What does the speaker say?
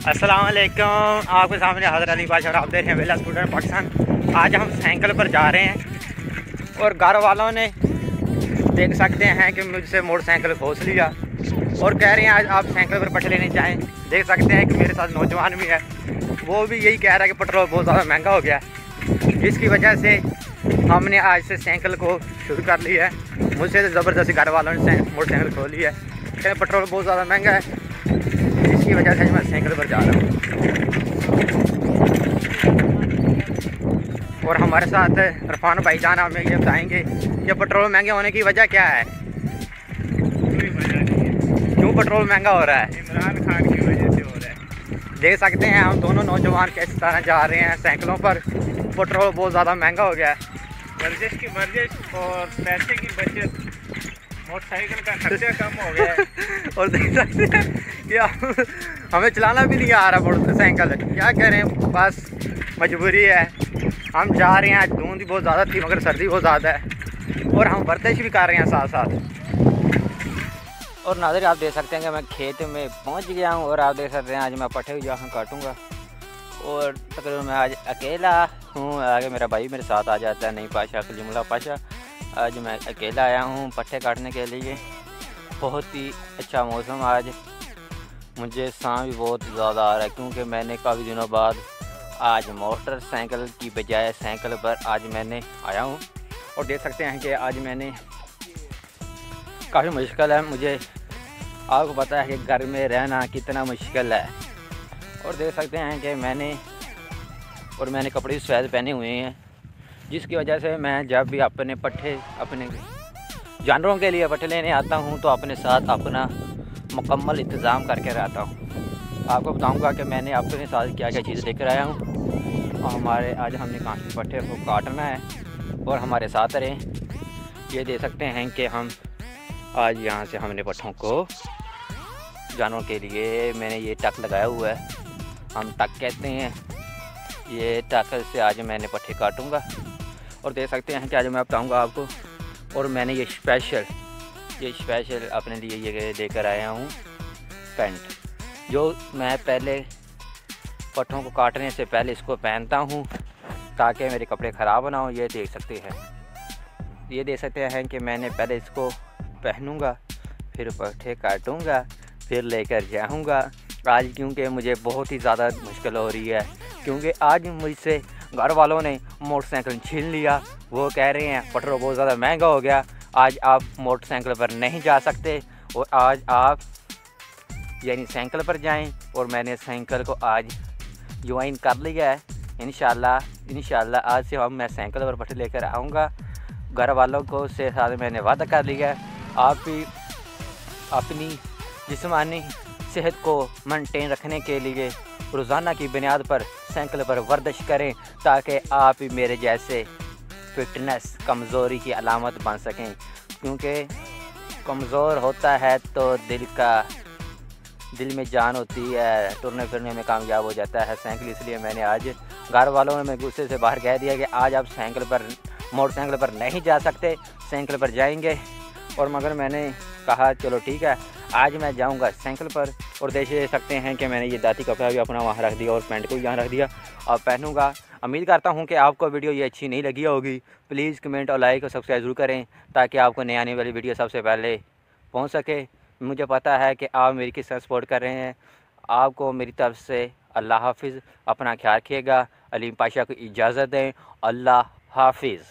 अस्सलाम वालेकुम। आपके सामने हज़रत अली पाशा और आप देख रहे हैं वेला स्कूटर पाकिस्तान। आज हम साइकिल पर जा रहे हैं और घर वालों ने देख सकते हैं कि मुझसे मोटरसाइकिल खोस लिया और कह रहे हैं आज आप साइकिल पर पट्टे लेने जाएँ। देख सकते हैं कि मेरे साथ नौजवान भी है, वो भी यही कह रहा है कि पेट्रोल बहुत ज़्यादा महंगा हो गया है, जिसकी वजह से हमने आज से साइकिल को शुरू कर लिया है। मुझसे तो ज़बरदस्ती घर वालों ने मोटरसाइकिल खोली है, कहते पेट्रोल बहुत ज़्यादा महंगा है, इसकी वजह से मैं साइकिल पर जा रहा हूँ। और हमारे साथ इरफान भाईजान हमें ये बताएंगे कि पेट्रोल महंगे होने की वजह क्या है, क्यों पेट्रोल महंगा हो रहा है। इमरान खान की वजह से हो रहा है। देख सकते हैं हम दोनों नौजवान किस तरह जा रहे हैं साइकिलों पर। पेट्रोल बहुत ज़्यादा महंगा हो गया है। वर्जिश की वर्जिश और पैसे की बचत, मोटरसाइकिल का खर्चा कम हो गया है। और देख सकते हैं कि हमें चलाना भी नहीं आ रहा मोटरसाइकिल, क्या करें, बस मजबूरी है। हम जा रहे हैं, आज धुंध बहुत ज़्यादा थी मगर सर्दी बहुत ज़्यादा है और हम वर्जिश भी कर रहे हैं साथ साथ। और नाज़रीन आप देख सकते हैं कि मैं खेत में पहुंच गया हूं और आप देख सकते हैं आज मैं पट्टे यहाँ काटूंगा और तकरीबन मैं आज अकेला हूं। आगे मेरा भाई मेरे साथ आ जाता है, नहीं पाशा कलीमुल्लाह पाशा। आज मैं अकेला आया हूं पट्टे काटने के लिए। बहुत ही अच्छा मौसम आज, मुझे सांस भी बहुत ज़्यादा आ रहा है क्योंकि मैंने काफ़ी दिनों बाद आज मोटरसाइकिल की बजाय साइकिल पर आज मैंने आया हूँ। और देख सकते हैं कि आज मैंने काफ़ी मुश्किल है, मुझे आपको पता है कि घर में रहना कितना मुश्किल है। और देख सकते हैं कि मैंने कपड़े सफ़ेद पहने हुए हैं, जिसकी वजह से मैं जब भी अपने जानवरों के लिए पट्टे लेने आता हूं तो अपने साथ अपना मुकम्मल इंतज़ाम करके रहता हूं। आपको बताऊंगा कि मैंने अपने साथ क्या क्या चीज़ें लेकर आया हूं और आज हमने काफ़ी पट्टे को काटना है और हमारे साथ रहें। ये देख सकते हैं कि हम आज यहाँ से हमने पट्टों को जानवरों के लिए मैंने ये टक लगाया हुआ है, हम टक कहते हैं। ये टक से आज मैंने पट्टे काटूंगा और देख सकते हैं कि आज मैं बताऊंगा आपको। और मैंने ये स्पेशल अपने लिए ये लेकर आया हूँ पैंट, जो मैं पहले पट्टों को काटने से पहले इसको पहनता हूँ ताकि मेरे कपड़े ख़राब ना हो। ये देख सकते हैं कि मैंने पहले इसको पहनूंगा, फिर पट्टे काटूंगा, फिर लेकर जाऊंगा आज, क्योंकि मुझे बहुत ही ज़्यादा मुश्किल हो रही है क्योंकि आज मुझसे घर वालों ने मोटरसाइकिल छीन लिया। वो कह रहे हैं पेट्रोल बहुत ज़्यादा महंगा हो गया, आज आप मोटरसाइकिल पर नहीं जा सकते और आज आप यानी साइकिल पर जाएं। और मैंने साइकिल को आज ज्वाइन कर लिया है। इंशाल्लाह आज से मैं साइकिल पर पट्टे लेकर आऊँगा। घर वालों को से साथ मैंने वादा कर लिया है। आप भी अपनी जिस्मानी सेहत को मेंटेन रखने के लिए रोज़ाना की बुनियाद पर साइकिल पर वर्जिश करें ताकि आप भी मेरे जैसे फिटनेस कमज़ोरी की अलामत बन सकें, क्योंकि कमज़ोर होता है तो दिल में जान होती है, टुरने फिरने में कामयाब हो जाता है साइकिल। इसलिए मैंने आज घर वालों ने मैं गुस्से से बाहर कह दिया कि आज आप मोटरसाइकिल पर नहीं जा सकते, साइकिल पर जाएंगे। और मगर मैंने कहा चलो ठीक है, आज मैं जाऊंगा साइकिल पर। और देख सकते हैं कि मैंने ये दाती कपड़ा भी अपना वहाँ रख दिया और पैंट को भी यहाँ रख दिया, अब पहनूंगा। उम्मीद करता हूँ कि आपको वीडियो ये अच्छी नहीं लगी होगी। प्लीज़ कमेंट और लाइक और सब्सक्राइब ज़रूर करें ताकि आपको नई आने वाली वीडियो सबसे पहले पहुँच सके। मुझे पता है कि आप मेरी किस तरह सपोर्ट कर रहे हैं। आपको मेरी तरफ से अल्लाह हाफिज़, अपना ख्याल रखिएगा। अलीम पाशा को इजाज़त दें। अल्लाह हाफिज़।